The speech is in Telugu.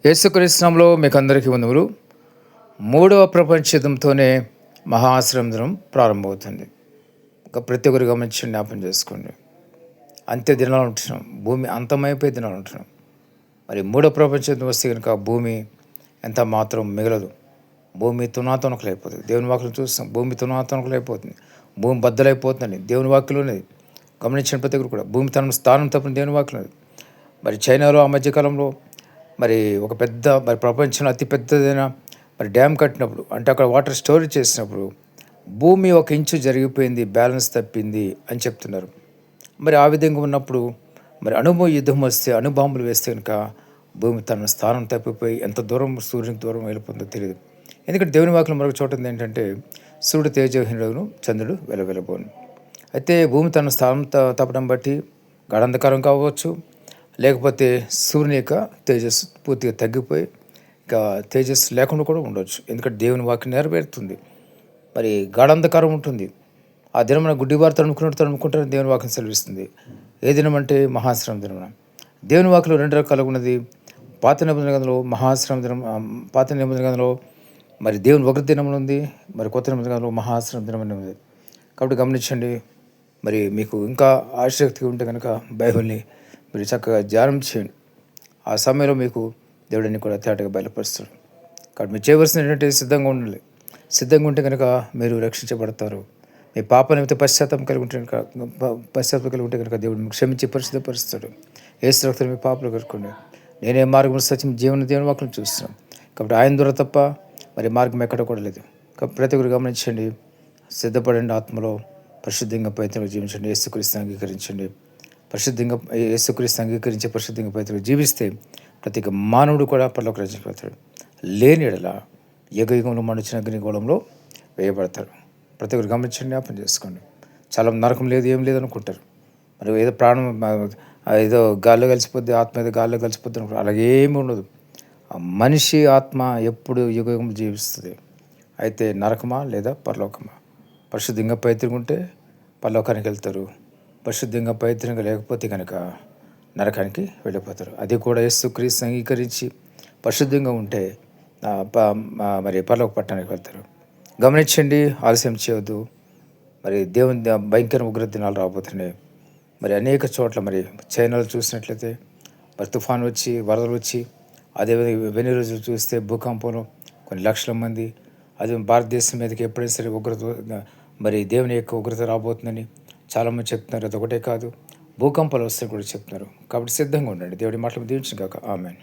యేసుక్రీస్తునామములో మీకు అందరికీ వందనాలు. మూడవ ప్రపంచ యుద్ధంతోనే మహాశ్రమదినం ప్రారంభమవుతుంది. ప్రతి ఒక్కరు గమనించి జ్ఞాపం చేసుకోండి. అంత్య దినాలు ఉంటున్నాం, భూమి అంతమైపోయే దినాలు ఉంటున్నాం. మరి మూడవ ప్రపంచ యుద్ధం వస్తే కనుక భూమి ఎంత మాత్రం మిగలదు. భూమి తునాతునకలైపోతుంది. దేవుని వాక్యం చూస్తాం, భూమి తునాతునకలైపోతుంది, భూమి బద్దలైపోతుందని దేవుని వాక్యంలోనేది గమనించిన ప్రతి ఒక్కరు కూడా. భూమి తన స్థానం తప్పని దేవుని వాక్యం. మరి చైనాలో ఆ మధ్యకాలంలో మరి ఒక పెద్ద ప్రపంచంలో అతిపెద్దదైన డ్యామ్ కట్టినప్పుడు, అంటే అక్కడ వాటర్ స్టోరేజ్ చేసినప్పుడు భూమి 1 ఇంచు జరిగిపోయింది, బ్యాలెన్స్ తప్పింది అని చెప్తున్నారు. మరి ఆ విధంగా ఉన్నప్పుడు అణువు యుద్ధం వస్తే, అణుబాంబులు వేస్తే కనుక భూమి తన స్థానం తప్పిపోయి ఎంత దూరం సూర్యునికి దూరం వెళ్ళిపోతుందో తెలియదు. ఎందుకంటే దేవుని వాక్యం మరొక చోట ఏంటంటే, సూర్యుడు తేజోహీనుడును, చంద్రుడు వెలవెలబోను. అయితే భూమి తన స్థానం తప్పడం బట్టి గాఢాంధకారం కావచ్చు, లేకపోతే సూర్యుని యొక్క తేజస్సు పూర్తిగా తగ్గిపోయి ఇక తేజస్సు లేకుండా కూడా ఉండవచ్చు. ఎందుకంటే దేవుని వాక్యం నెరవేరుతుంది. మరి గాఢాంధకారం ఉంటుంది. ఆ దినమున గుడ్డివారు తనుకుంటారని దేవుని వాక్యం సెలవిస్తుంది. ఏ దినం అంటే మహాశ్రమ దినమున. దేవుని వాక్యంలో 2 రకాలుగా ఉన్నది. పాత నిబంధన గ్రంథంలో మహాశ్రమ దినం, పాత నిబంధన గ్రంథంలో మరి దేవుని ఉగ్రత దినములు ఉంది, మరి కొత్త నిబంధన గ్రంథంలో మహాశ్రమ దినం అని ఉంది. కాబట్టి గమనించండి. మరి మీకు ఇంకా ఆసక్తి ఉంటే కనుక బైబిల్ని మీరు చక్కగా ధ్యానం చేయండి. ఆ సమయంలో మీకు దేవుడిని కూడా తేటగా బయలుపరుస్తాడు. కాబట్టి మీరు చేయవలసిన ఏంటంటే సిద్ధంగా ఉండాలి. సిద్ధంగా ఉంటే కనుక మీరు రక్షించబడతారు. మీ పాప నిమిత్తం పశ్చాత్తాపం కలిగి ఉంటే కనుక దేవుడు మీకు క్షమించి పరిశుద్ధపరుస్తాడు. యేసు రక్తం మీ పాపలు కట్టుకోండి. నేనే మార్గం సత్యం జీవన దేవుని వాక్యం చూస్తున్నాను. కాబట్టి ఆయన ద్వారా తప్ప మరి మార్గం ఎక్కడ కూడా లేదు. కాబట్టి ప్రతి ఒక్కరు గమనించండి, సిద్ధపడండి, ఆత్మలో పరిశుద్ధంగా ప్రయత్నంగా జీవించండి, యేసుక్రీస్తుని అంగీకరించండి. పరిశుద్ధంగా యేసుక్రీస్తు అంగీకరించే పరిశుద్ధంగా ప్రయత్నం జీవిస్తే ప్రతి మానవుడు కూడా పరలోక రాజ్యానికి వెళ్తాడు. లేని ఎడల యుగయుగంలో మండుచున్న అగ్నిగోళంలో వేయబడతాడు. ప్రతి ఒక్కరు గమనించండి, జ్ఞాపం చేసుకోండి. చాలా నరకం లేదు, ఏం లేదు అనుకుంటారు. మరి ఏదో ప్రాణం ఏదో గాల్లో కలిసిపోద్ది, ఆత్మ ఏదో గాల్లో కలిసిపోద్ది అనుకుంటారు. అలాగేమీ ఉండదు. మనిషి ఆత్మ ఎప్పుడు యుగయుగంలో జీవిస్తుంది. అయితే నరకమా లేదా పరలోకమా? పరిశుద్ధంగా ప్రయత్నం ఉంటే పరలోకానికి వెళ్తారు. పరిశుద్ధంగా పవిత్రంగా లేకపోతే కనుక నరకానికి వెళ్ళిపోతారు. అది కూడా యేసుక్రీస్తు అంగీకరించి పరిశుద్ధంగా ఉంటే మరి పరలోక పట్టణానికి వెళ్తారు. గమనించండి, ఆలస్యం చేయవద్దు. మరి దేవుని భయంకర ఉగ్రత దినాలు రాబోతున్నాయి. మరి అనేక చోట్ల మరి చైనాలో చూసినట్లయితే మరి తుఫాను వచ్చి, వరదలు వచ్చి, అదేవిధంగా వెన్ని రోజులు చూస్తే భూకంపంలో కొన్ని లక్షల మంది, అది భారతదేశం మీదకి ఎప్పుడైనా సరే ఉగ్రత మరి దేవుని యొక్క ఉగ్రత రాబోతుందని చాలామంది చెప్తున్నారు. అది ఒకటే కాదు, భూకంపాలు వస్తాయి కూడా చెప్తున్నారు. కాబట్టి సిద్ధంగా ఉండండి. దేవుడి మాటలు దీవించును గాక. ఆమేన్.